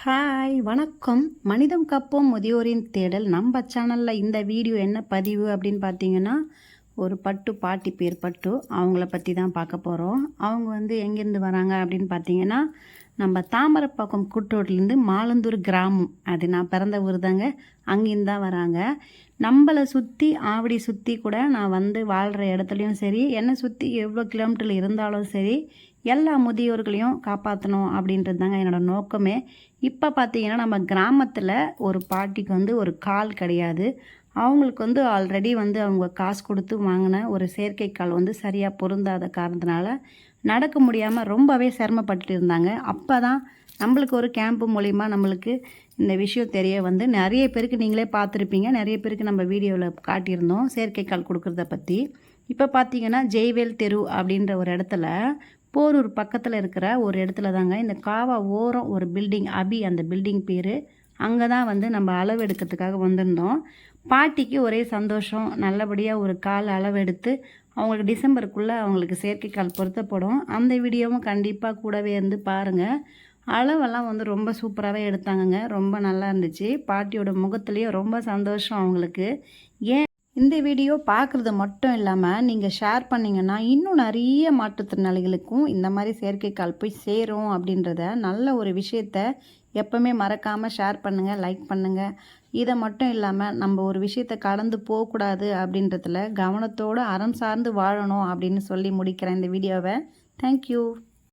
Hi வணக்கம். மனிதம் காப்போம் முதியோரின் தேடல். நம்ம சேனலில் இந்த வீடியோ என்ன பதிவு அப்படின்னு பார்த்தீங்கன்னா, ஒரு பட்டு பாட்டி பேர் பட்டு, அவங்கள பற்றி தான் பார்க்க போகிறோம். அவங்க வந்து எங்கேருந்து வராங்க அப்படின்னு பார்த்தீங்கன்னா, நம்ம தாமரைப்பாக்கம் கூட்டோட்லேருந்து மாலந்தூர் கிராமம், அது நான் பிறந்த ஊர் தாங்க, அங்கேருந்து தான் வராங்க. நம்மளை சுற்றி ஆவடி சுற்றி கூட நான் வந்து வாழ்கிற இடத்துலையும் சரி, என்னை சுற்றி எவ்வளோ கிலோமீட்டரில் இருந்தாலும் சரி, எல்லா முதியோர்களையும் காப்பாற்றணும் அப்படின்றது தாங்க என்னோடய நோக்கமே. இப்போ பார்த்தீங்கன்னா நம்ம கிராமத்தில் ஒரு பாட்டிக்கு வந்து ஒரு கால் கிடையாது. அவங்களுக்கு வந்து ஆல்ரெடி வந்து அவங்க காசு கொடுத்து வாங்கின ஒரு செயற்கை கால் வந்து சரியாக பொருந்தாத காரணத்தினால நடக்க முடியாமல் ரொம்பவே சிரமப்பட்டு இருந்தாங்க. அப்போ தான் நம்மளுக்கு ஒரு கேம்ப்பு மூலிமா நம்மளுக்கு இந்த விஷயம் தெரிய வந்து நிறைய பேருக்கு நீங்களே பார்த்துருப்பீங்க, நிறைய பேருக்கு நம்ம வீடியோவில் காட்டியிருந்தோம் செயற்கை கால் கொடுக்குறத பற்றி. இப்போ பார்த்தீங்கன்னா ஜெய்வேல் தெரு அப்படின்ற ஒரு இடத்துல, போரூர் பக்கத்தில் இருக்கிற ஒரு இடத்துல தாங்க இந்த காவா ஓரம் ஒரு பில்டிங், அந்த பில்டிங் பேர். அங்கே தான் வந்து நம்ம அளவு எடுக்கிறதுக்காக வந்திருந்தோம். பாட்டிக்கு ஒரே சந்தோஷம், நல்லபடியாக ஒரு கால் அளவெடுத்து அவங்களுக்கு டிசம்பருக்குள்ளே அவங்களுக்கு செயற்கை கால் பொருத்தப்படும். அந்த வீடியோவும் கண்டிப்பாக கூடவே இருந்து பாருங்கள். அளவெல்லாம் வந்து ரொம்ப சூப்பராகவே எடுத்தாங்கங்க, ரொம்ப நல்லா இருந்துச்சு. பாட்டியோட முகத்துலேயே ரொம்ப சந்தோஷம் அவங்களுக்கு. ஏன் இந்த வீடியோ பார்க்குறது மட்டும் இல்லாமல் நீங்கள் ஷேர் பண்ணிங்கன்னா இன்னும் நிறைய மாற்றுத்திறனாளிகளுக்கும் இந்த மாதிரி செயற்கைக்கால் போய் சேரும் அப்படின்றத நல்ல ஒரு விஷயத்த எப்போவுமே மறக்காமல் ஷேர் பண்ணுங்கள், லைக் பண்ணுங்கள். இதை மட்டும் இல்லாமல் நம்ம ஒரு விஷயத்தை கடந்து போகக்கூடாது அப்படின்றதுல கவனத்தோடு அறம் சார்ந்து வாழணும் அப்படின்னு சொல்லி முடிக்கிறேன் இந்த வீடியோவை. தேங்க்யூ.